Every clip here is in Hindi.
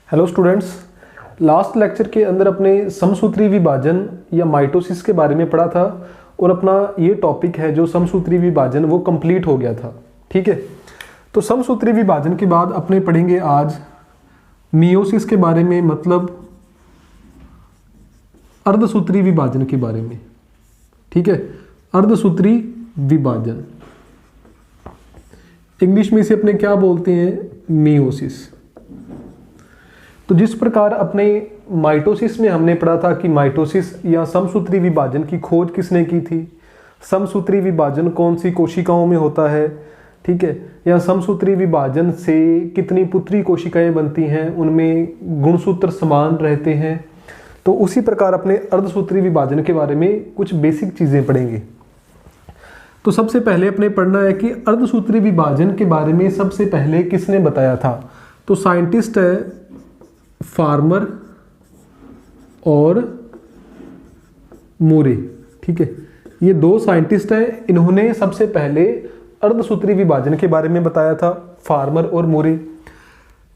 हेलो स्टूडेंट्स, लास्ट लेक्चर के अंदर अपने समसूत्री विभाजन या माइटोसिस के बारे में पढ़ा था और अपना ये टॉपिक है जो समसूत्री विभाजन वो कंप्लीट हो गया था। ठीक है, तो समसूत्री विभाजन के बाद अपने पढ़ेंगे आज मियोसिस के बारे में, मतलब अर्धसूत्री विभाजन के बारे में। ठीक है, अर्धसूत्री विभाजन इंग्लिश में इसे अपने क्या बोलते हैं, मियोसिस। तो जिस प्रकार अपने माइटोसिस में हमने पढ़ा था कि माइटोसिस या समसूत्री विभाजन की खोज किसने की थी, समसूत्री विभाजन कौन सी कोशिकाओं में होता है, ठीक है, या समसूत्री विभाजन से कितनी पुत्री कोशिकाएं बनती हैं, उनमें गुणसूत्र समान रहते हैं। तो उसी प्रकार अपने अर्धसूत्री विभाजन के बारे में कुछ बेसिक चीज़ें पढ़ेंगे। तो सबसे पहले अपने पढ़ना है कि अर्धसूत्री विभाजन के बारे में सबसे पहले किसने बताया था। तो साइंटिस्ट है फार्मर और मूरे। ठीक है, ये दो साइंटिस्ट हैं, इन्होंने सबसे पहले अर्धसूत्री विभाजन के बारे में बताया था, फार्मर और मूरे।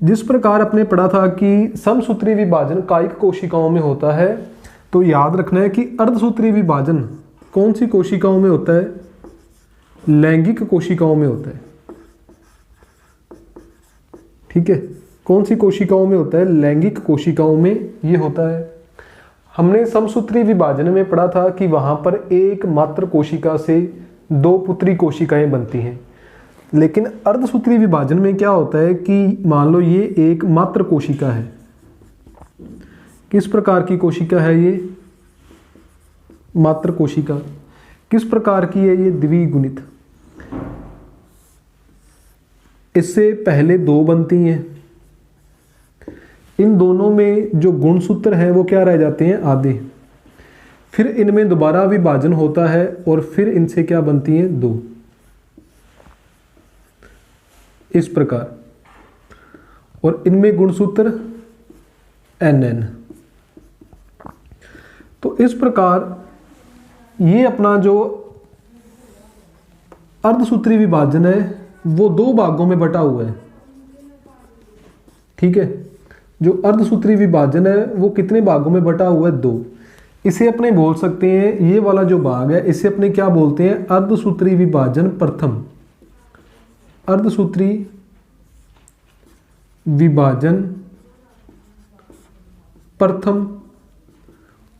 जिस प्रकार अपने पढ़ा था कि समसूत्री विभाजन कायिक कोशिकाओं में होता है, तो याद रखना है कि अर्धसूत्री विभाजन कौन सी कोशिकाओं में होता है, लैंगिक कोशिकाओं में होता है। ठीक है, कौन सी कोशिकाओं में होता है, लैंगिक कोशिकाओं में ये होता है। हमने समसूत्री विभाजन में पढ़ा था कि वहां पर एक मात्र कोशिका से दो पुत्री कोशिकाएं बनती हैं, लेकिन अर्धसूत्री विभाजन में क्या होता है कि मान लो ये एक मात्र कोशिका है। किस प्रकार की कोशिका है ये, मात्र कोशिका। किस प्रकार की है ये, द्विगुणित। इससे पहले दो बनती हैं, इन दोनों में जो गुणसूत्र हैं वो क्या रह जाते हैं, आधे। फिर इनमें दोबारा विभाजन होता है और फिर इनसे क्या बनती हैं, दो। इस प्रकार, और इनमें गुणसूत्र NN। तो इस प्रकार ये अपना जो अर्धसूत्री विभाजन है वो दो भागों में बटा हुआ है। ठीक है, जो अर्धसूत्री विभाजन है वो कितने भागों में बटा हुआ है, दो। इसे अपने बोल सकते हैं, ये वाला जो भाग है इसे अपने क्या बोलते हैं, अर्धसूत्री विभाजन प्रथम। अर्धसूत्री विभाजन प्रथम।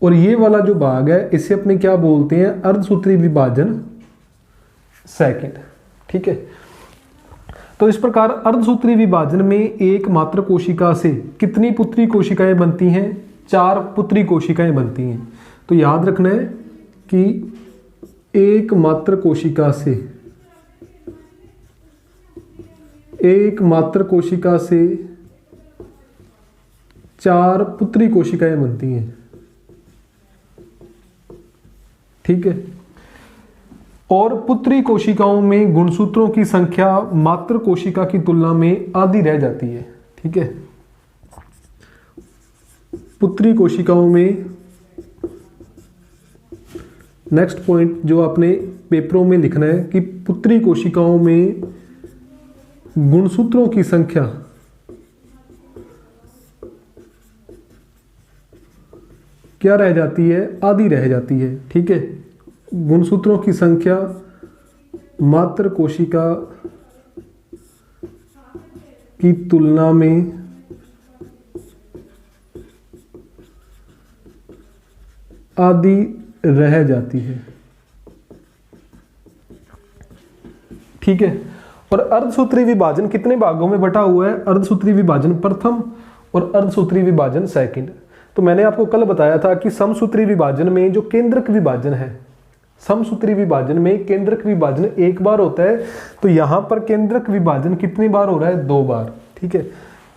और ये वाला जो भाग है इसे अपने क्या बोलते हैं, अर्धसूत्री विभाजन सेकंड। ठीक है, तो इस प्रकार अर्धसूत्री विभाजन में एक मात्र कोशिका से कितनी पुत्री कोशिकाएं बनती हैं, 4 पुत्री कोशिकाएं बनती हैं। तो याद रखना है कि एक मात्र कोशिका से, एक मात्र कोशिका से 4 पुत्री कोशिकाएं बनती हैं। ठीक है, और पुत्री कोशिकाओं में गुणसूत्रों की संख्या मात्र कोशिका की तुलना में आधी रह जाती है। ठीक है, पुत्री कोशिकाओं में, नेक्स्ट पॉइंट जो आपने पेपरों में लिखना है कि पुत्री कोशिकाओं में गुणसूत्रों की संख्या क्या रह जाती है, आधी रह जाती है। ठीक है, गुणसूत्रों की संख्या मात्र कोशिका की तुलना में आधी रह जाती है। ठीक है, और अर्धसूत्री विभाजन कितने भागों में बटा हुआ है, अर्धसूत्री विभाजन प्रथम और अर्धसूत्री विभाजन सेकंड। तो मैंने आपको कल बताया था कि समसूत्री विभाजन में जो केंद्रक विभाजन है, समसूत्री विभाजन में केंद्रक विभाजन एक बार होता है, तो यहां पर केंद्रक विभाजन कितनी बार हो रहा है, 2 बार। ठीक है,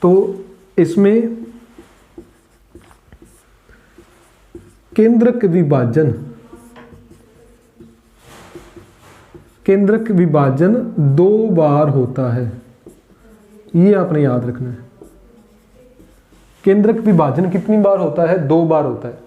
तो इसमें केंद्रक विभाजन, केंद्रक विभाजन 2 बार होता है, ये आपने याद रखना है। केंद्रक विभाजन कितनी बार होता है, 2 बार होता है।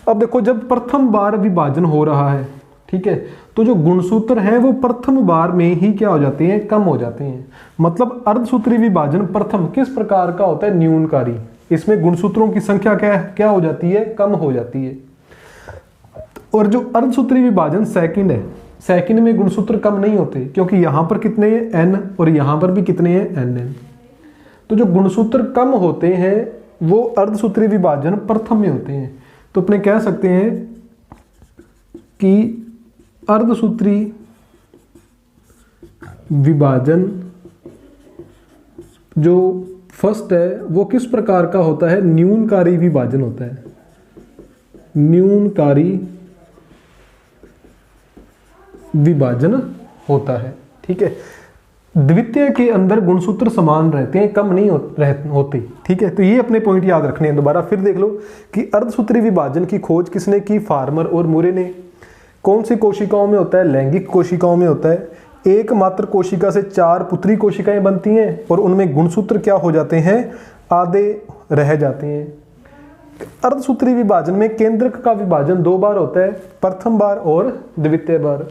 अब देखो, जब प्रथम बार विभाजन हो रहा है, ठीक है, तो जो गुणसूत्र हैं वो प्रथम बार में ही क्या हो जाते हैं, कम हो जाते हैं। मतलब अर्धसूत्री विभाजन प्रथम किस प्रकार का होता है, न्यूनकारी। इसमें गुणसूत्रों की संख्या क्या हो जाती है, कम हो जाती है। और जो अर्धसूत्री विभाजन सेकंड है, सेकंड में गुणसूत्र कम नहीं होते, क्योंकि यहां पर कितने हैं n और यहां पर भी कितने हैं nn। तो जो गुणसूत्र कम होते हैं वो अर्धसूत्री विभाजन प्रथम में होते हैं। तो अपने कह सकते हैं कि अर्धसूत्री विभाजन जो फर्स्ट है वो किस प्रकार का होता है, न्यूनकारी विभाजन होता है, न्यूनकारी विभाजन होता है। ठीक है, द्वितीय के अंदर गुणसूत्र समान रहते हैं, कम नहीं होते। ठीक है, तो ये अपने पॉइंट याद रखने हैं। दोबारा फिर देख लो कि अर्धसूत्री विभाजन की खोज किसने की, फार्मर और मुरे ने। कौन सी कोशिकाओं में होता है, लैंगिक कोशिकाओं में होता है। एकमात्र कोशिका से 4 पुत्री कोशिकाएं बनती हैं और उनमें गुणसूत्र क्या हो जाते हैं, आधे रह जाते हैं। अर्धसूत्री विभाजन में केंद्रक का विभाजन 2 बार होता है, प्रथम बार और द्वितीय बार।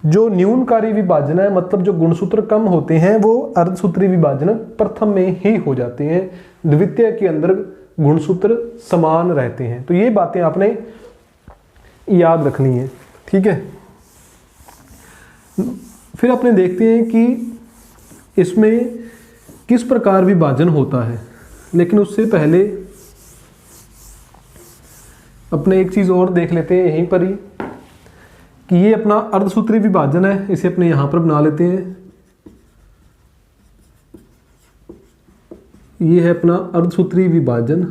जो न्यूनकारी विभाजन है, मतलब जो गुणसूत्र कम होते हैं, वो अर्धसूत्री विभाजन प्रथम में ही हो जाते हैं, द्वितीय के अंदर गुणसूत्र समान रहते हैं। तो ये बातें आपने याद रखनी है। ठीक है, फिर अपने देखते हैं कि इसमें किस प्रकार विभाजन होता है। लेकिन उससे पहले अपने एक चीज और देख लेते हैं यहीं पर ही, कि ये अपना अर्धसूत्री विभाजन है, इसे अपने यहां पर बना लेते हैं। ये है अपना अर्धसूत्री विभाजन।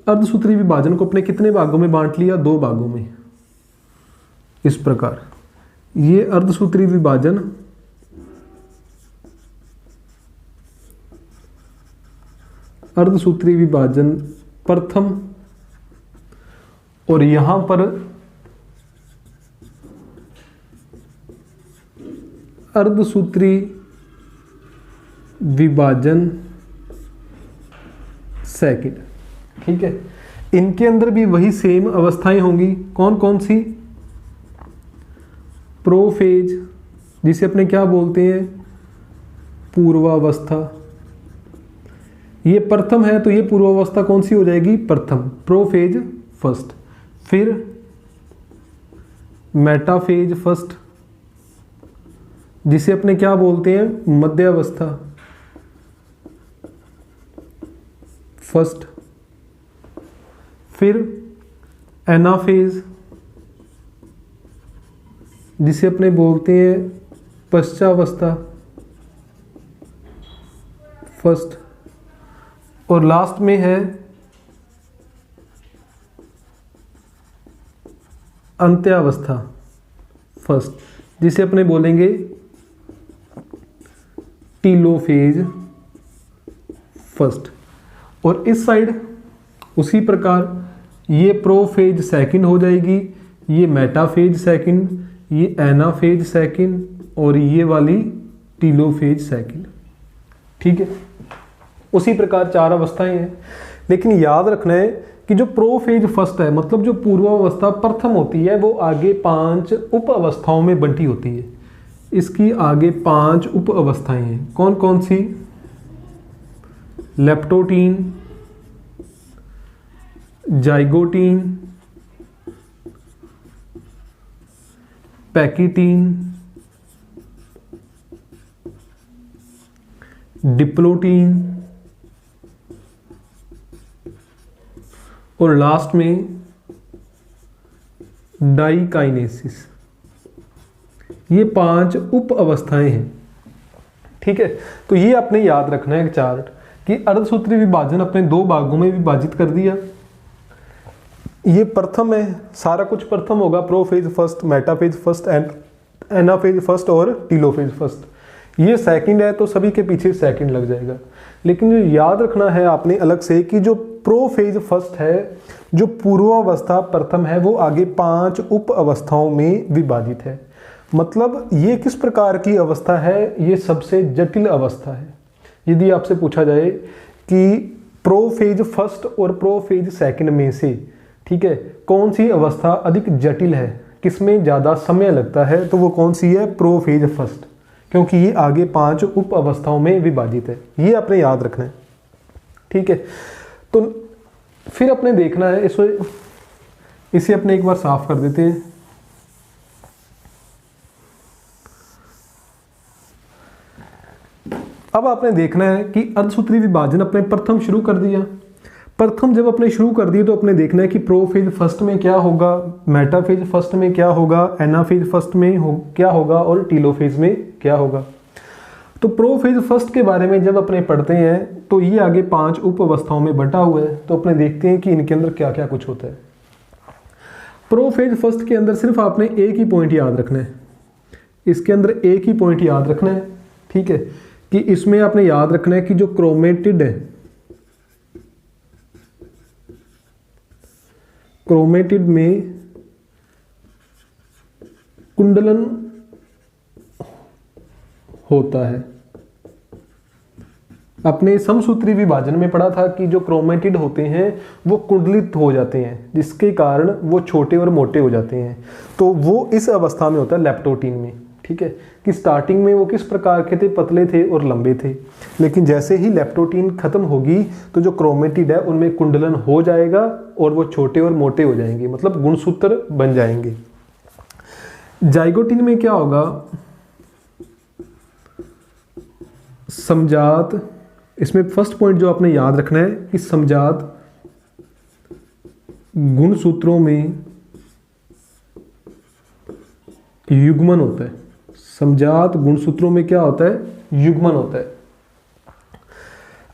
अर्धसूत्री विभाजन को अपने कितने भागों में बांट लिया, 2 भागों में, इस प्रकार। ये अर्धसूत्री विभाजन प्रथम, और यहां पर अर्धसूत्री विभाजन सेकंड। ठीक है, इनके अंदर भी वही सेम अवस्थाएं होंगी। कौन कौन सी, प्रोफेज, जिसे अपने क्या बोलते हैं, पूर्वावस्था। ये प्रथम है तो ये पूर्वावस्था कौन सी हो जाएगी, प्रथम, प्रोफेज फर्स्ट। फिर मेटाफेज फर्स्ट, जिसे अपने क्या बोलते हैं, मध्यावस्था फर्स्ट। फिर एनाफेज, जिसे अपने बोलते हैं पश्चावस्था फर्स्ट। और लास्ट में है अंत्यावस्था फर्स्ट, जिसे अपने बोलेंगे टीलोफेज फर्स्ट। और इस साइड उसी प्रकार ये प्रोफेज सेकंड हो जाएगी, ये मेटाफेज सेकंड, ये एनाफेज सेकंड, और ये वाली टीलोफेज सेकंड। ठीक है, उसी प्रकार 4 अवस्थाएं हैं। लेकिन याद रखना है कि जो प्रोफेज फर्स्ट है, मतलब जो पूर्वावस्था प्रथम होती है, वो आगे 5 उप अवस्थाओं में बंटी होती है। इसकी आगे 5 उप अवस्थाएं हैं। कौन कौन सी, लेप्टोटीन, जाइगोटीन, पैकिटीन, डिप्लोटीन, और लास्ट में डाइकाइनेसिस। ये 5 उप अवस्थाएं हैं। ठीक है, तो ये आपने याद रखना है एक चार्ट, कि अर्धसूत्री विभाजन अपने 2 भागों में विभाजित कर दिया। ये प्रथम है, सारा कुछ प्रथम होगा, prophase first, metaphase first, anaphase first और टीलोफेज फर्स्ट। ये सेकंड है तो सभी के पीछे सेकंड लग जाएगा। लेकिन जो याद रखना है आपने अलग से, कि जो प्रोफेज फर्स्ट है, जो पूर्वावस्था प्रथम है, वो आगे 5 उप अवस्थाओं में विभाजित है। मतलब ये किस प्रकार की अवस्था है, ये सबसे जटिल अवस्था है। यदि आपसे पूछा जाए कि प्रोफेज फर्स्ट और प्रोफेज सेकंड में से, ठीक है, कौन सी अवस्था अधिक जटिल है, किसमें ज़्यादा समय लगता है, तो वो कौन सी है, प्रोफेज फर्स्ट। क्योंकि ये आगे 5 उप अवस्थाओं में विभाजित है। ये आपने याद रखना है, ठीक है। तो फिर अपने देखना है इसे अपने एक बार साफ कर देते हैं। अब आपने देखना है कि अर्धसूत्री विभाजन अपने प्रथम शुरू कर दिया। प्रथम जब अपने शुरू कर दिए तो अपने देखना है कि प्रोफेज फर्स्ट में क्या होगा, मेटाफेज फर्स्ट में क्या होगा, एनाफेज फर्स्ट में क्या होगा और टीलोफेज में क्या होगा। तो प्रोफेज फर्स्ट के बारे में जब अपने पढ़ते हैं तो ये आगे 5 उप अवस्थाओं में बटा हुआ है। तो अपने देखते हैं कि इनके अंदर क्या क्या कुछ होता है। प्रोफेज फर्स्ट के अंदर सिर्फ आपने एक ही पॉइंट याद रखना है, इसके अंदर एक ही पॉइंट याद रखना है, ठीक है, कि इसमें आपने याद रखना है कि जो क्रोमेटिड है, क्रोमेटिड में कुंडलन होता है। अपने समसूत्री विभाजन में पढ़ा था कि जो क्रोमेटिड होते हैं वो कुंडलित हो जाते हैं, जिसके कारण वो छोटे और मोटे हो जाते हैं। तो वो इस अवस्था में होता है लेप्टोटीन में, ठीक है, कि स्टार्टिंग में वो किस प्रकार के थे, पतले थे और लंबे थे, लेकिन जैसे ही लेप्टोटीन खत्म होगी तो जो क्रोमेटिड है उनमें कुंडलन हो जाएगा और वो छोटे और मोटे हो जाएंगे, मतलब गुणसूत्र बन जाएंगे। जाइगोटीन में क्या होगा, समजात, इसमें फर्स्ट पॉइंट जो आपने याद रखना है कि समजात गुणसूत्रों में युग्मन होता है। समजात गुणसूत्रों में क्या होता है, युग्मन होता है।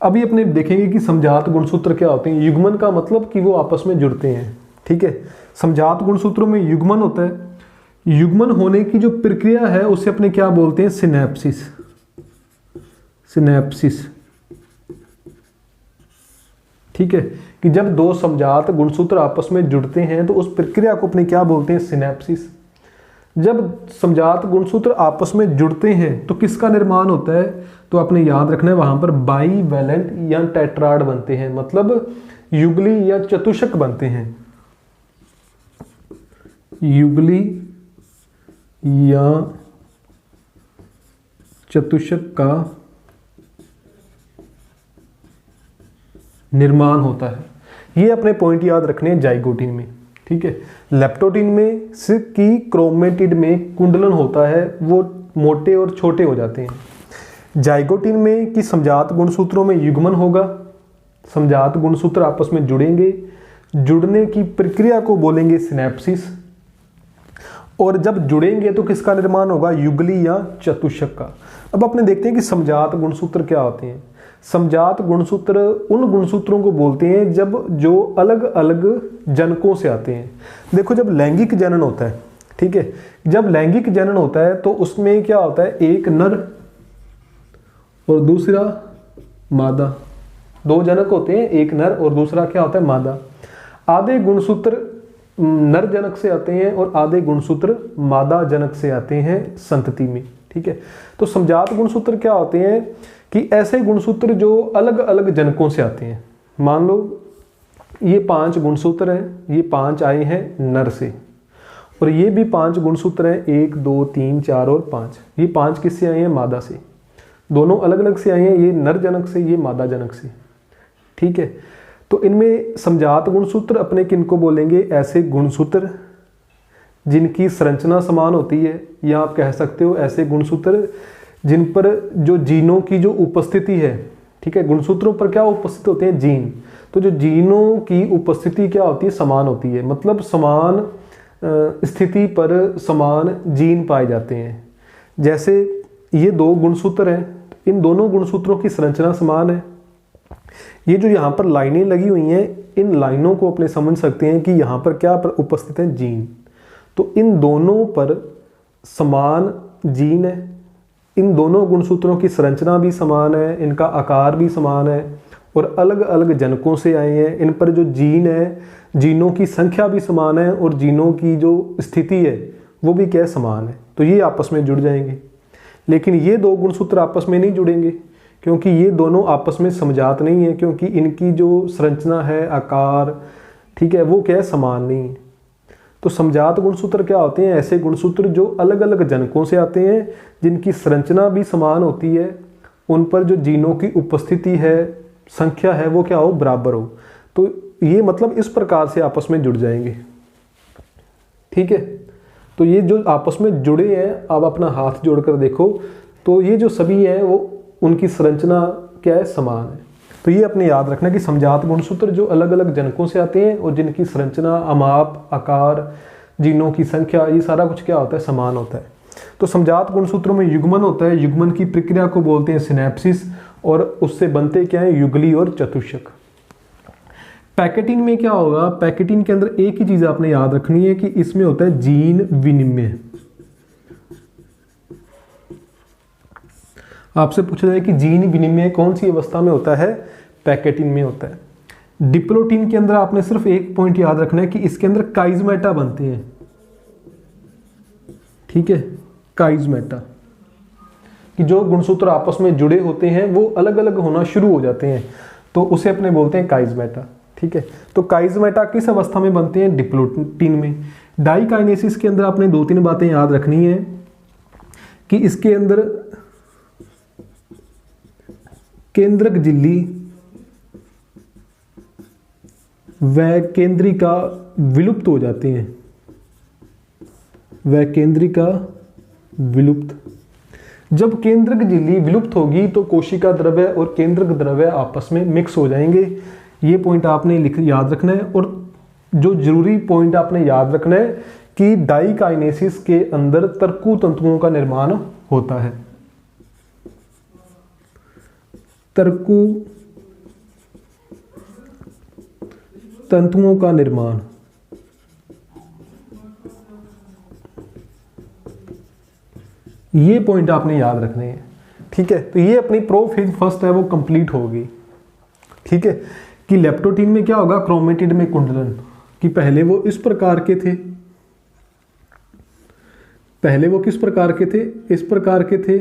अभी अपने देखेंगे कि समजात गुणसूत्र क्या होते हैं। युग्मन का मतलब कि वो आपस में जुड़ते हैं, ठीक है। समजात गुणसूत्रों में युग्मन होता है। युग्मन होने की जो प्रक्रिया है उसे अपने क्या बोलते हैं, सिनेप्सिस। सिनेप्सिस, ठीक है, कि जब दो समजात गुणसूत्र आपस में जुड़ते हैं तो उस प्रक्रिया को अपने क्या बोलते हैं, सिनेप्सिस। जब समजात गुणसूत्र आपस में जुड़ते हैं तो किसका निर्माण होता है, तो आपने याद रखना है वहां पर बाईवैलेंट या टेट्राड बनते हैं, मतलब युगली या चतुष्क बनते हैं। युगली या चतुष्क का निर्माण होता है। ये अपने पॉइंट याद रखने हैं जाइगोटीन में, ठीक है। लेप्टोटीन में सिर्फ की क्रोमेटिड में कुंडलन होता है, वो मोटे और छोटे हो जाते हैं। जाइगोटीन में कि समजात गुणसूत्रों में युग्मन होगा, समजात गुणसूत्र आपस में जुड़ेंगे, जुड़ने की प्रक्रिया को बोलेंगे सिनेप्सिस, और जब जुड़ेंगे तो किसका निर्माण होगा, युगली या चतुष्क का। अब अपने देखते हैं कि समजात गुणसूत्र क्या होते हैं। समजात गुणसूत्र उन गुणसूत्रों को बोलते हैं जब जो अलग अलग जनकों से आते हैं। देखो जब लैंगिक जनन होता है, ठीक है, जब लैंगिक जनन होता है तो उसमें क्या होता है, एक नर और दूसरा मादा, दो जनक होते हैं, एक नर और दूसरा क्या होता है, मादा। आधे गुणसूत्र नर जनक से आते हैं और आधे गुणसूत्र मादा जनक से आते हैं संतति में, ठीक है। तो समजात गुणसूत्र क्या होते हैं कि ऐसे गुणसूत्र जो अलग अलग जनकों से आते हैं। मान लो ये 5 गुणसूत्र हैं, ये 5 आए हैं नर से, और ये भी 5 गुणसूत्र हैं, 1 2 3 4 और 5, ये 5 किससे आए हैं, मादा से। दोनों अलग अलग से आए हैं, ये नर जनक से, ये मादा जनक से, ठीक है। तो इनमें समजात गुणसूत्र अपने किनको बोलेंगे, ऐसे गुणसूत्र जिनकी संरचना समान होती है, या आप कह सकते हो ऐसे गुणसूत्र जिन पर जो जीनों की जो उपस्थिति है, ठीक है, गुणसूत्रों पर क्या उपस्थित होते हैं, जीन। तो जो जीनों की उपस्थिति क्या होती है, समान होती है, मतलब समान स्थिति पर समान जीन पाए जाते हैं। जैसे ये 2 गुणसूत्र हैं, इन दोनों गुणसूत्रों की संरचना समान है। ये जो यहाँ पर लाइनें लगी हुई हैं, इन लाइनों को अपने समझ सकते हैं कि यहाँ पर क्या उपस्थित है, जीन। तो इन दोनों पर समान जीन है, इन दोनों गुणसूत्रों की संरचना भी समान है, इनका आकार भी समान है, और अलग अलग जनकों से आए हैं। इन पर जो जीन है, जीनों की संख्या भी समान है, और जीनों की जो स्थिति है वो भी क्या समान है। तो ये आपस में जुड़ जाएंगे। लेकिन ये 2 गुणसूत्र आपस में नहीं जुड़ेंगे, क्योंकि ये दोनों आपस में समजात नहीं है, क्योंकि इनकी जो संरचना है, आकार, ठीक है, वो क्या समान नहीं है। तो समजात गुणसूत्र क्या होते हैं? ऐसे गुणसूत्र जो अलग अलग जनकों से आते हैं, जिनकी संरचना भी समान होती है, उन पर जो जीनों की उपस्थिति है, संख्या है, वो क्या हो? बराबर हो। तो ये मतलब इस प्रकार से आपस में जुड़ जाएंगे। ठीक है, तो ये जो आपस में जुड़े हैं, अब अपना हाथ जोड़कर देखो, तो ये जो सभी हैं वो उनकी संरचना क्या है? समान है। तो ये अपने याद रखना कि समजात गुणसूत्र जो अलग अलग जनकों से आते हैं और जिनकी संरचना, अमाप, आकार, जीनों की संख्या, ये सारा कुछ क्या होता है? समान होता है। तो समजात गुणसूत्रों में युग्मन होता है। युग्मन की प्रक्रिया को बोलते हैं सिनेप्सिस, और उससे बनते क्या है? युगली और चतुष्क। पैकेटिन में क्या होगा? पैकेटिन के अंदर एक ही चीज आपने याद रखनी है कि इसमें होता है जीन विनिमय। आपसे पूछा जाए कि जीन विनिमय कौन सी अवस्था में होता है? पैकेटिन में होता है। डिप्लोटिन के अंदर आपने सिर्फ एक पॉइंट याद रखना है कि इसके अंदर काइजमेटा बनते हैं। ठीक है, काइजमेटा, कि जो गुणसूत्र आपस में जुड़े होते हैं वो अलग अलग होना शुरू हो जाते हैं, तो उसे अपने बोलते हैं काइजमेटा। ठीक है, तो काइजमेटा किस अवस्था में बनते हैं? डिप्लोटिन में। डाइकाइनेसिस के अंदर आपने 2-3 बातें याद रखनी है कि इसके अंदर केंद्रक झिल्ली व केंद्रिका विलुप्त हो जाते हैं। वह केंद्रिका विलुप्त। जब केंद्रक झिल्ली विलुप्त होगी तो कोशिका द्रव्य और केंद्रक द्रव्य आपस में मिक्स हो जाएंगे। ये पॉइंट आपने याद रखना है। और जो जरूरी पॉइंट आपने याद रखना है कि डाइकाइनेसिस के अंदर तर्कु तंतुओं का निर्माण होता है। तर्कु तंतुओं का निर्माण, ये पॉइंट आपने याद रखने हैं। ठीक है, तो ये अपनी प्रोफेज फर्स्ट है वो कंप्लीट होगी। ठीक है, कि लेप्टोटीन में क्या होगा? क्रोमेटिड में कुंडलन, कि पहले वो इस प्रकार के थे, पहले वो किस प्रकार के थे? इस प्रकार के थे।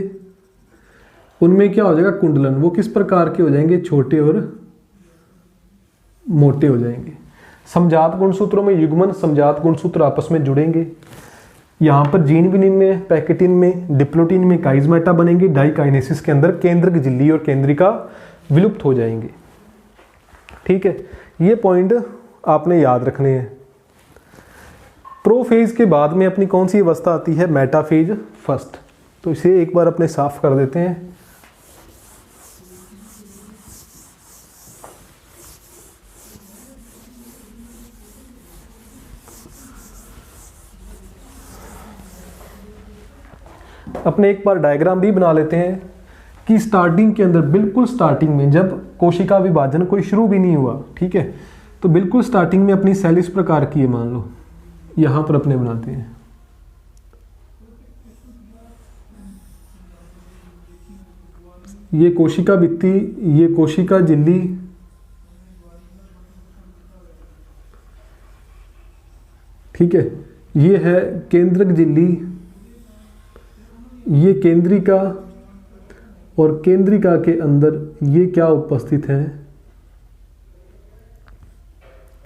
उनमें क्या हो जाएगा? कुंडलन। वो किस प्रकार के हो जाएंगे? छोटे और मोटे हो जाएंगे। समजात गुणसूत्रों में युग्मन, समजात गुणसूत्र आपस में जुड़ेंगे। यहां पर जीन विनिमय, पैकेटिन में, डिप्लोटिन में काइजमेटा बनेंगे। डाइकाइनेसिस के अंदर केंद्रक झिल्ली और केंद्रिका विलुप्त हो जाएंगे। ठीक है, ये पॉइंट आपने याद रखने हैं। प्रोफेज के बाद में अपनी कौन सी अवस्था आती है? Metaphase first. तो इसे एक बार अपने साफ कर देते हैं। अपने एक बार डायग्राम भी बना लेते हैं कि स्टार्टिंग के अंदर, बिल्कुल स्टार्टिंग में, जब कोशिका विभाजन कोई शुरू भी नहीं हुआ, ठीक है, तो बिल्कुल स्टार्टिंग में अपनी सेल इस प्रकार की है, मान लो यहां पर अपने बनाते हैं। ये कोशिका भित्ति, ये कोशिका झिल्ली, ठीक है, ये है केंद्रक झिल्ली, ये केंद्रिका, और केंद्रिका के अंदर ये क्या उपस्थित है?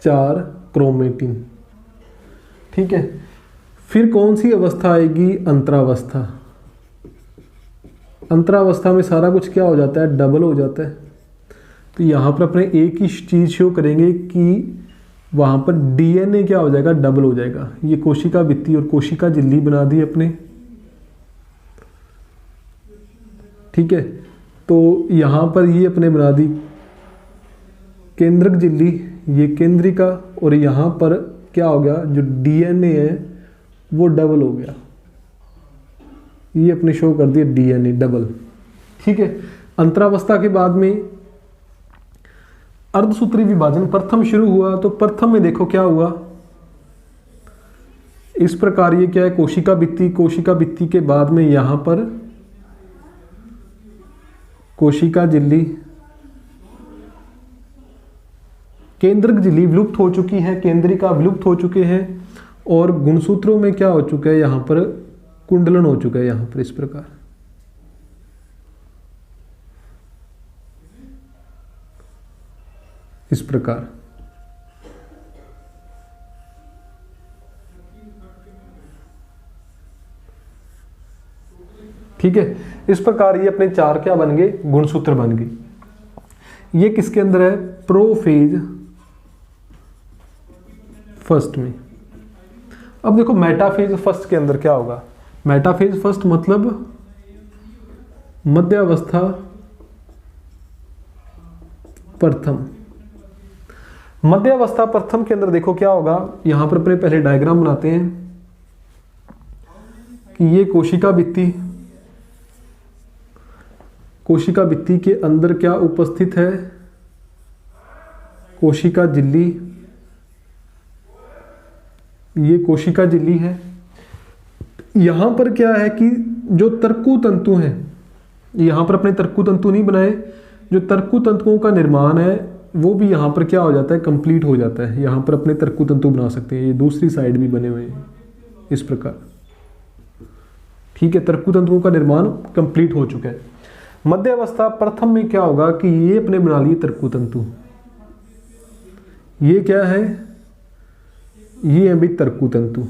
4 क्रोमेटिन। ठीक है, फिर कौन सी अवस्था आएगी? अंतरावस्था। अंतरावस्था में सारा कुछ क्या हो जाता है? डबल हो जाता है। तो यहां पर अपने एक ही चीज शो करेंगे कि वहां पर डीएनए क्या हो जाएगा? डबल हो जाएगा। ये कोशिका भित्ति और कोशिका झिल्ली बना दी अपने। ठीक है, तो यहां पर ये अपने बना दी केंद्रक झिल्ली, ये केंद्रिका, और यहां पर क्या हो गया? जो डीएनए है वो डबल हो गया। ये अपने शो कर दिया डीएनए डबल। ठीक है, अंतरावस्था के बाद में अर्धसूत्री विभाजन प्रथम शुरू हुआ। तो प्रथम में देखो क्या हुआ? इस प्रकार ये क्या है? कोशिका भित्ति, कोशिका भित्ति के बाद में यहां पर कोशिका झिल्ली, केंद्रक झिल्ली विलुप्त हो चुकी है, केंद्रिका विलुप्त हो चुके हैं, और गुणसूत्रों में क्या हो चुका है? यहां पर कुंडलन हो चुका है, यहां पर इस प्रकार। इस प्रकार ठीक है, इस प्रकार ये अपने 4 क्या बन गए, गुणसूत्र बन गए। ये किसके अंदर है, प्रोफेज फर्स्ट में। अब देखो मेटाफेज फर्स्ट के अंदर क्या होगा, मेटाफेज फर्स्ट मतलब मध्यावस्था प्रथम। मध्यावस्था प्रथम के अंदर देखो क्या होगा, यहां पर अपने पहले डायग्राम बनाते हैं कि ये कोशिका भित्ति, कोशिका भित्ति के अंदर क्या उपस्थित है, कोशिका झिल्ली, ये कोशिका झिल्ली है। यहां पर क्या है कि जो तर्कु तंतु हैं, यहां पर अपने तर्कु तंतु नहीं बनाए, जो तर्कु तंतुओं का निर्माण है वो भी यहां पर क्या हो जाता है, कंप्लीट हो जाता है। यहां पर अपने तर्कु तंतु बना सकते हैं, ये दूसरी साइड भी बने हुए हैं इस प्रकार, ठीक है, तर्कु तंतुओं का निर्माण कंप्लीट हो चुका है। मध्यावस्था प्रथम में क्या होगा कि ये अपने बना लिए तर्कु तंतु, ये क्या है, ये है भी तर्कु तंतु।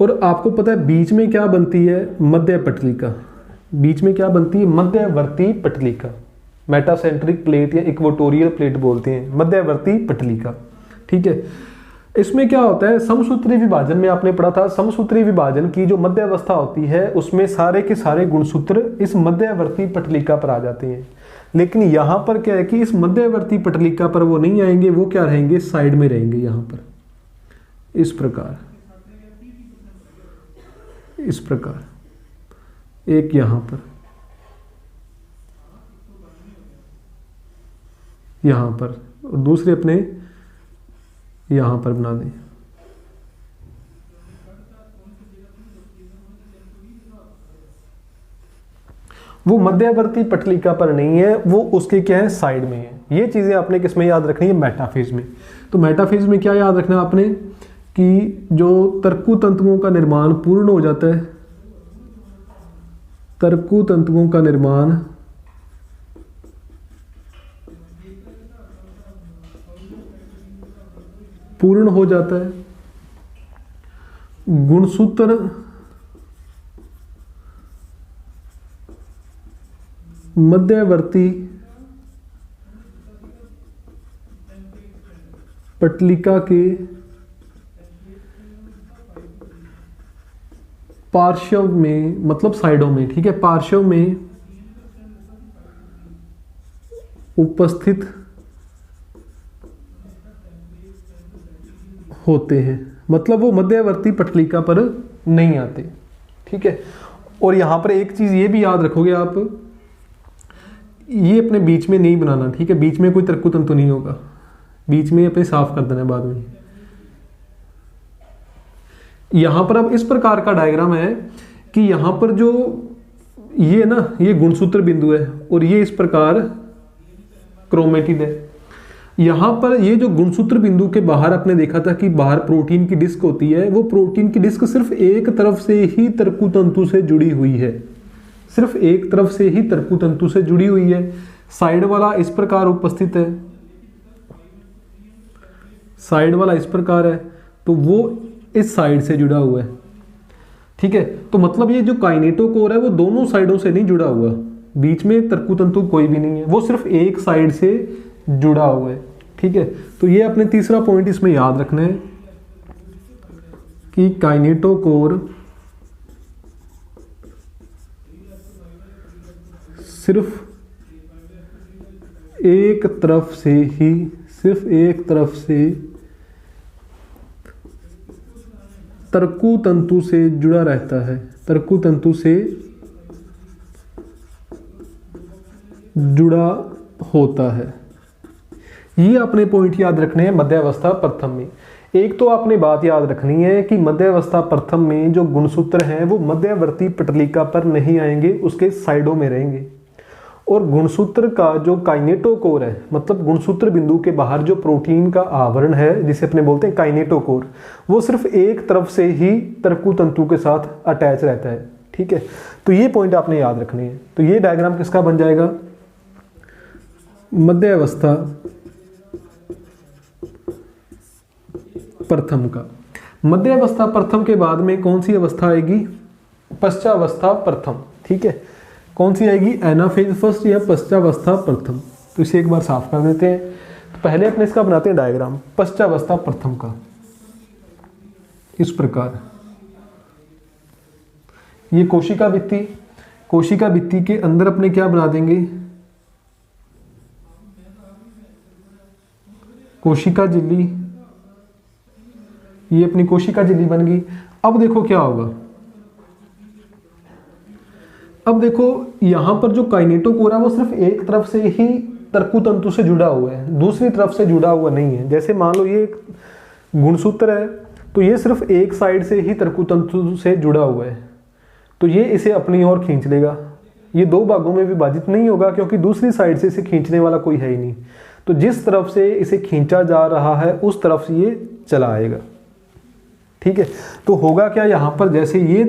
और आपको पता है बीच में क्या बनती है, मध्य पटलिका, बीच में क्या बनती है, मध्यवर्ती पटलिका, मेटासेंट्रिक प्लेट या इक्वेटोरियल प्लेट बोलते हैं, मध्यवर्ती पटलिका, ठीक है। इसमें क्या होता है, समसूत्री विभाजन में आपने पढ़ा था, समसूत्री विभाजन की जो मध्यावस्था होती है उसमें सारे के सारे गुणसूत्र इस मध्यवर्ती पटलिका पर आ जाते हैं। लेकिन यहां पर क्या है कि इस मध्यवर्ती पटलिका पर वो नहीं आएंगे, वो क्या रहेंगे, साइड में रहेंगे, यहां पर इस प्रकार, इस प्रकार, एक यहां पर, यहां पर, और दूसरे अपने यहां पर बना दें। वो मध्यवर्ती पटलिका पर नहीं है, वो उसके क्या है, साइड में है। ये चीजें आपने किसमें याद रखनी है, मेटाफेज में। तो मेटाफेज में क्या याद रखना है आपने कि जो तर्कु तंतुओं का निर्माण पूर्ण हो जाता है, तर्कु तंतुओं का निर्माण पूर्ण हो जाता है, गुणसूत्र मध्यवर्ती पटलिका के पार्श्व में, मतलब साइडों में, ठीक है, पार्श्व में उपस्थित होते हैं, मतलब वो मध्यवर्ती पटलिका पर नहीं आते, ठीक है। और यहां पर एक चीज ये भी याद रखोगे आप, ये अपने बीच में नहीं बनाना, ठीक है, बीच में कोई तर्कु तंतु नहीं होगा, बीच में अपने साफ कर देना बाद में। यहां पर अब इस प्रकार का डायग्राम है कि यहां पर जो ये ना, ये गुणसूत्र बिंदु है और ये इस प्रकार क्रोमेटिड है। यहां पर ये जो गुणसूत्र बिंदु के बाहर आपने देखा था कि बाहर प्रोटीन की डिस्क होती है, वो प्रोटीन की डिस्क सिर्फ एक तरफ से ही तर्कु तंतु से जुड़ी हुई है, सिर्फ एक तरफ से ही तर्कु तंतु से जुड़ी हुई है। साइड वाला इस प्रकार उपस्थित है, साइड वाला इस प्रकार है, तो वो इस साइड से जुड़ा हुआ है, ठीक है। तो मतलब ये जो काइनेटोकोर है वो दोनों साइडों से नहीं जुड़ा हुआ, बीच में तर्कु तंतु कोई भी नहीं है, वो सिर्फ एक साइड से जुड़ा हुआ है, ठीक है। तो ये अपने तीसरा पॉइंट इसमें याद रखना है कि काइनेटोकोर सिर्फ एक तरफ से ही, सिर्फ एक तरफ से तर्कु तंतु से जुड़ा रहता है, तर्कु तंतु से जुड़ा होता है। ये अपने पॉइंट याद रखने हैं मध्यावस्था प्रथम में। एक तो आपने बात याद रखनी है कि मध्यावस्था प्रथम में जो गुणसूत्र हैं वो मध्यवर्ती पटलिका पर नहीं आएंगे, उसके साइडों में रहेंगे। और गुणसूत्र का जो काइनेटोकोर है, मतलब गुणसूत्र बिंदु के बाहर जो प्रोटीन का आवरण है जिसे अपने बोलते हैं काइनेटोकोर, वो सिर्फ एक तरफ से ही तर्कु तंतु के साथ अटैच रहता है, ठीक है। तो ये पॉइंट आपने याद रखनी है। तो ये डायग्राम किसका बन जाएगा, मध्यावस्था प्रथम का। मध्यावस्था प्रथम के बाद में कौन सी अवस्था आएगी, पश्चावस्था प्रथम। ठीक है, कौन सी आएगी, एनाफेज फर्स्ट या पश्चावस्था प्रथम। तो इसे एक बार साफ कर देते हैं। तो पहले अपने इसका बनाते हैं डायग्राम पश्चावस्था प्रथम का, इस प्रकार। ये कोशिका भित्ति, कोशिका भित्ति के अंदर अपने क्या बना देंगे, कोशिका झिल्ली। ये अपनी कोशिका झिल्ली बन गई। अब देखो क्या होगा, अब देखो यहां पर जो काइनेटोकोर है वो सिर्फ एक तरफ से ही तर्कुतंतु से जुड़ा हुआ है, दूसरी तरफ से जुड़ा हुआ नहीं है। जैसे मान लो ये एक गुणसूत्र है, तो ये सिर्फ एक साइड से ही तर्कुतंतु से जुड़ा हुआ है, तो ये इसे अपनी ओर खींच लेगा। ये दो भागों में विभाजित नहीं होगा क्योंकि दूसरी साइड से इसे खींचने वाला कोई है ही नहीं। तो जिस तरफ से इसे खींचा जा रहा है उस तरफ से ये चला आएगा। ठीक है, तो होगा क्या यहाँ पर, जैसे ये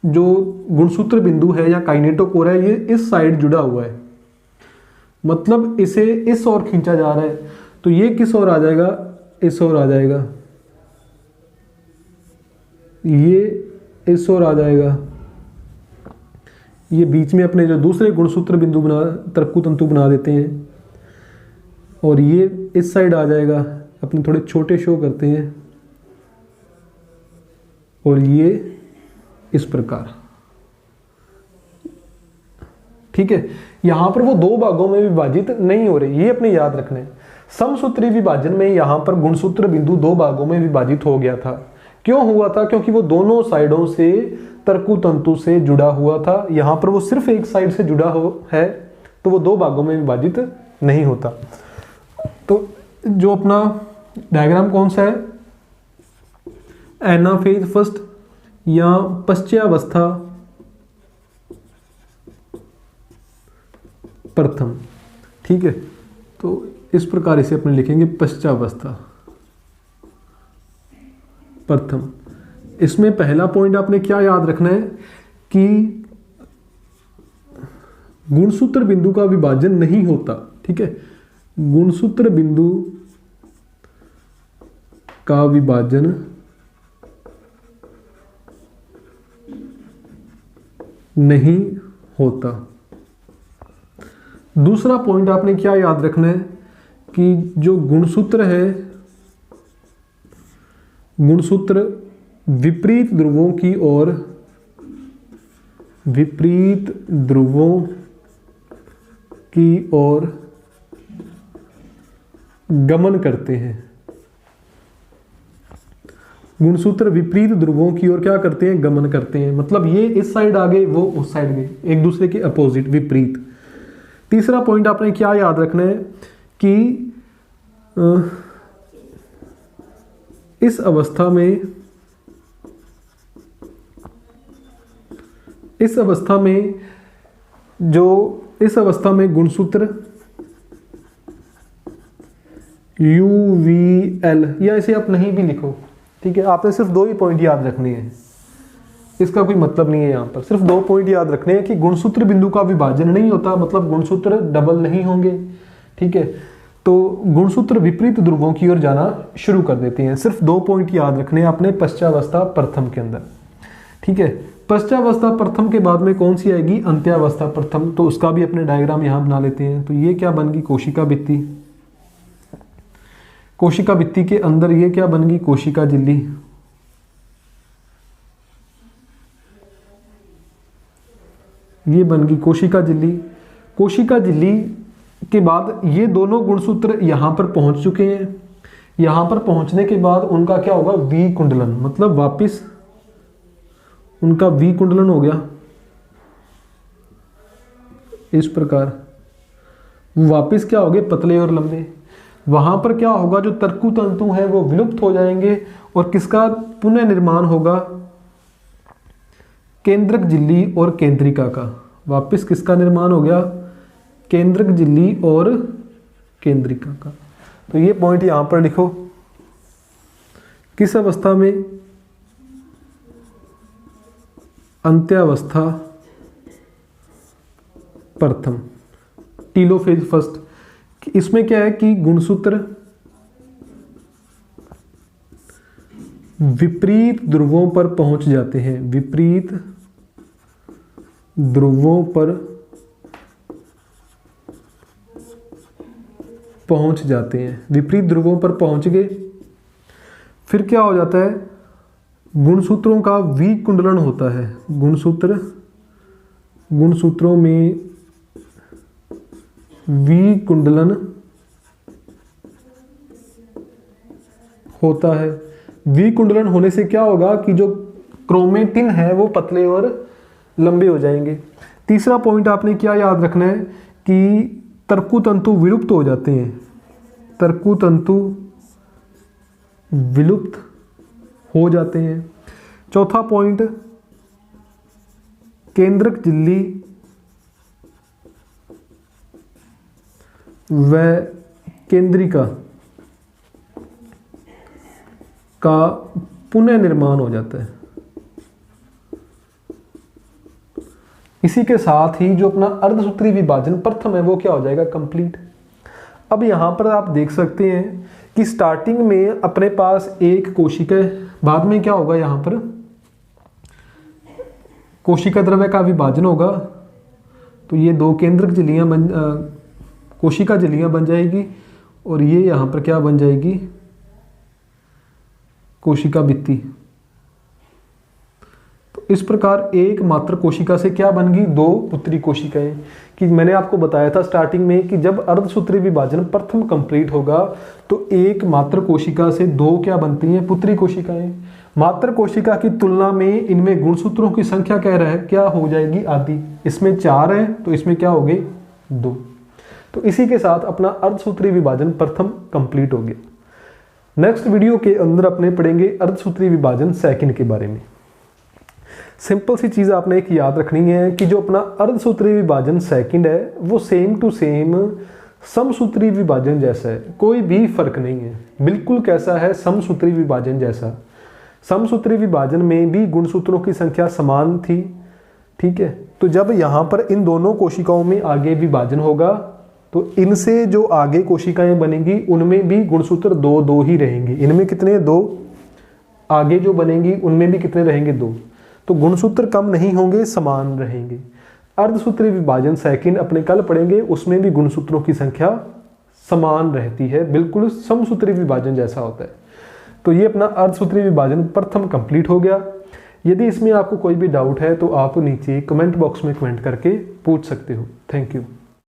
जो गुणसूत्र बिंदु है या काइनेटोकोर है, ये इस साइड जुड़ा हुआ है, मतलब इसे इस ओर खींचा जा रहा है, तो ये किस ओर आ जाएगा, इस ओर आ जाएगा, ये इस ओर आ जाएगा। ये बीच में अपने जो दूसरे गुणसूत्र बिंदु बना, तर्कुतंतु बना देते हैं, और ये इस साइड आ जाएगा। अपने थोड़े छोटे शो करते हैं, और ये इस प्रकार। ठीक है, यहां पर वो दो भागों में विभाजित नहीं हो रही, ये अपने याद रखना है। समसूत्री विभाजन में यहां पर गुणसूत्र बिंदु दो भागों में विभाजित हो गया था। क्यों हुआ था, क्योंकि वो दोनों साइडों से तर्कुतंतु से जुड़ा हुआ था। यहां पर वो सिर्फ एक साइड से जुड़ा है, तो वो दो भागों में विभाजित नहीं होता। तो जो अपना डायग्राम कौन सा है, एनाफेज फर्स्ट या पश्चावस्था प्रथम। ठीक है, तो इस प्रकार इसे अपने लिखेंगे पश्चावस्था प्रथम। इसमें पहला पॉइंट आपने क्या याद रखना है कि गुणसूत्र बिंदु का विभाजन नहीं होता। ठीक है, गुणसूत्र बिंदु का विभाजन नहीं होता। दूसरा पॉइंट आपने क्या याद रखना है कि जो गुणसूत्र है, गुणसूत्र विपरीत ध्रुवों की ओर, विपरीत ध्रुवों की ओर गमन करते हैं। गुणसूत्र विपरीत ध्रुवों की ओर क्या करते हैं, गमन करते हैं। मतलब ये इस साइड आ गए, वो उस साइड गए, एक दूसरे के अपोजिट, विपरीत। तीसरा पॉइंट आपने क्या याद रखना है कि इस अवस्था में, इस अवस्था में जो इस अवस्था में गुणसूत्र UVL, या इसे आप नहीं भी लिखो, ठीक है, आपने सिर्फ दो ही पॉइंट याद रखने हैं, इसका कोई मतलब नहीं है। यहाँ पर सिर्फ दो पॉइंट याद रखने हैं कि गुणसूत्र बिंदु का विभाजन नहीं होता, मतलब गुणसूत्र डबल नहीं होंगे। ठीक है, तो गुणसूत्र विपरीत ध्रुवों की ओर जाना शुरू कर देते हैं। सिर्फ दो पॉइंट याद रखने हैं अपने पश्चावस्था प्रथम के अंदर। ठीक है, पश्चावस्था प्रथम के बाद में कौन सी आएगी, अंत्यावस्था प्रथम। तो उसका भी अपने डायग्राम यहाँ बना लेते हैं। तो ये क्या बन गई, कोशिका भित्ति। कोशिका भित्ति के अंदर ये क्या बन गई, कोशिका झिल्ली। ये बन गई कोशिका झिल्ली। कोशिका झिल्ली के बाद ये दोनों गुणसूत्र यहां पर पहुंच चुके हैं। यहां पर पहुंचने के बाद उनका क्या होगा, वी कुंडलन, मतलब वापिस उनका वी कुंडलन हो गया इस प्रकार। वापिस क्या हो गए, पतले और लंबे। वहां पर क्या होगा, जो तर्कुतंतु हैं वो विलुप्त हो जाएंगे और किसका पुनः निर्माण होगा, केंद्रक झिल्ली और केंद्रिका का। वापिस किसका निर्माण हो गया, केंद्रक झिल्ली और केंद्रिका का। तो ये पॉइंट यहां पर लिखो, किस अवस्था में, अंत्यावस्था प्रथम, टीलोफेज फर्स्ट। इसमें क्या है कि गुणसूत्र विपरीत ध्रुवों पर पहुंच जाते हैं, विपरीत ध्रुवों पर पहुंच जाते हैं, विपरीत ध्रुवों पर पहुंच गए, फिर क्या हो जाता है, गुणसूत्रों का विकुंडलन होता है, गुणसूत्रों में विकुंडलन होता है। विकुंडलन होने से क्या होगा कि जो क्रोमेटिन है वो पतले और लंबे हो जाएंगे। तीसरा पॉइंट आपने क्या याद रखना है कि तर्कुतंतु विलुप्त हो जाते हैं, तर्कुतंतु विलुप्त हो जाते हैं। चौथा पॉइंट, केंद्रक झिल्ली व केंद्रिका का पुनः निर्माण हो जाता है। इसी के साथ ही जो अपना अर्धसूत्री विभाजन प्रथम है वो क्या हो जाएगा, कंप्लीट। अब यहां पर आप देख सकते हैं कि स्टार्टिंग में अपने पास एक कोशिका है, बाद में क्या होगा, यहां पर कोशिका द्रव्य का विभाजन होगा, तो ये दो केंद्रक झिल्लियां कोशिका झिल्लियां बन जाएगी और ये यहां पर क्या बन जाएगी, कोशिका भित्ति। तो इस प्रकार एक मात्र कोशिका से क्या बन गई, दो पुत्री कोशिकाएं। कि मैंने आपको बताया था स्टार्टिंग में कि जब अर्धसूत्री विभाजन प्रथम कंप्लीट होगा तो एक मात्र कोशिका से दो क्या बनती हैं, पुत्री कोशिकाएं। मात्र कोशिका की तुलना में इनमें गुणसूत्रों की संख्या क्या हो जाएगी, आधी। इसमें 4 है तो इसमें क्या हो गए, 2। तो इसी के साथ अपना अर्धसूत्री विभाजन प्रथम कंप्लीट हो गया। नेक्स्ट वीडियो के अंदर अपने पढ़ेंगे अर्धसूत्री विभाजन सेकंड के बारे में। सिंपल सी चीज आपने एक याद रखनी है कि जो अपना अर्धसूत्री विभाजन सेकंड है वो सेम टू सेम समसूत्री विभाजन जैसा है, कोई भी फर्क नहीं है, बिल्कुल कैसा है, समसूत्री विभाजन जैसा। समसूत्री विभाजन में भी गुणसूत्रों की संख्या समान थी, ठीक है। तो जब यहाँ पर इन दोनों कोशिकाओं में आगे विभाजन होगा तो इनसे जो आगे कोशिकाएं बनेंगी उनमें भी गुणसूत्र 2 ही रहेंगे। इनमें कितने, 2, आगे जो बनेंगी उनमें भी कितने रहेंगे, 2। तो गुणसूत्र कम नहीं होंगे, समान रहेंगे। अर्धसूत्री विभाजन सेकंड अपने कल पढ़ेंगे, उसमें भी गुणसूत्रों की संख्या समान रहती है, बिल्कुल समसूत्री विभाजन जैसा होता है। तो ये अपना अर्धसूत्री विभाजन प्रथम कंप्लीट हो गया। यदि इसमें आपको कोई भी डाउट है तो आप नीचे कमेंट बॉक्स में कमेंट करके पूछ सकते हो। Thank you.